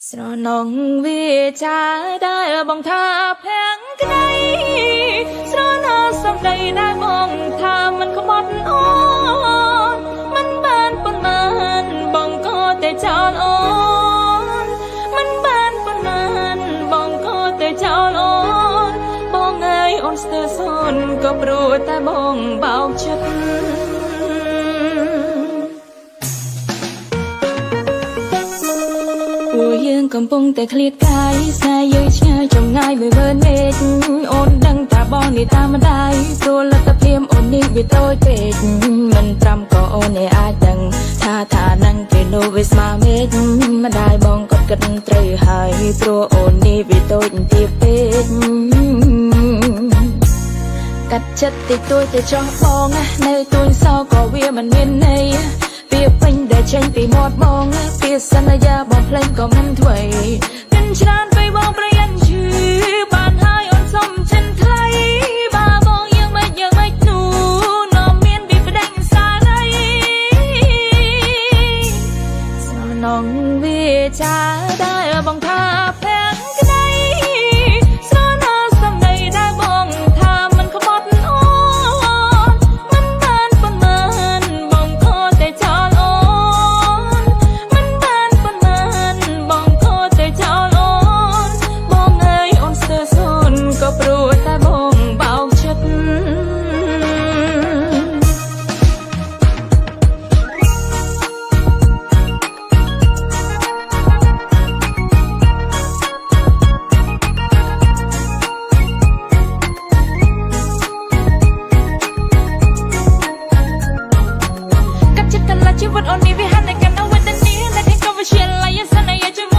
ស្រនងវាចាដែលបងថាភាំងក្តីស្រណោសំដីដែលបងថាមិនក្បត់អូនមិនបានប៉ុន្មានបងក៏តែចោលអូនមិនបានប៉ុន្មានបងក៏តែចោលអូនបងអើយអូនស្ទើរសូនក៏ព្រោះតែបងបោកចិត្តពួកយើងកំពុងតែឃ្លាតកាយស្នេហ៍យើងឆ្ងាយចម្ងាយ10000ម៉ែត្រអូនដឹងថាបងនេះតាមម្ដាយព្រោះលទ្ធភាពអូននេះវាតូចពេកមិនត្រឹមក៏អូនឯអាចដឹងថានឹងគេនោះវាស្មើមេឃម្ដាយបងក៏គិតត្រូវហើយព្រោះអូននេះវាតូចទាបពេកកាត់ចិត្តតិចតួចទៅចោះបងនៅទួញសោក៏វាមិនមានន័យពាក្យពេញដែលចេញពីមាត់បងពាក្យសន្យាបងភ្លេចក៏មិនធ្វេកិនច្រើនពេកបងប្រយ័ត្នឈឺបានហើយអូនសុំចិនថ្លៃបាបងយើងមិននោះនាំមានពីប្តេងសារីស្រណងវាចាដែលបងថាភាំងក្តីស្រណោសំដីដែលបងថាមិនក្បត់អូនមិនបានប៉ុន្មានបងក៏តែចោលអូនមិនបានប៉ុន្មានបងក៏តែចោលអូនបងអើយអូនស្ទើរសូនក៏ព្រោះតែបងបោកចិត្តជីវិតអូននេះវាហាក់តែកាន់អវត្តនីតែខ្ញុំក៏វាជាឡាយសន្យាជាមួយ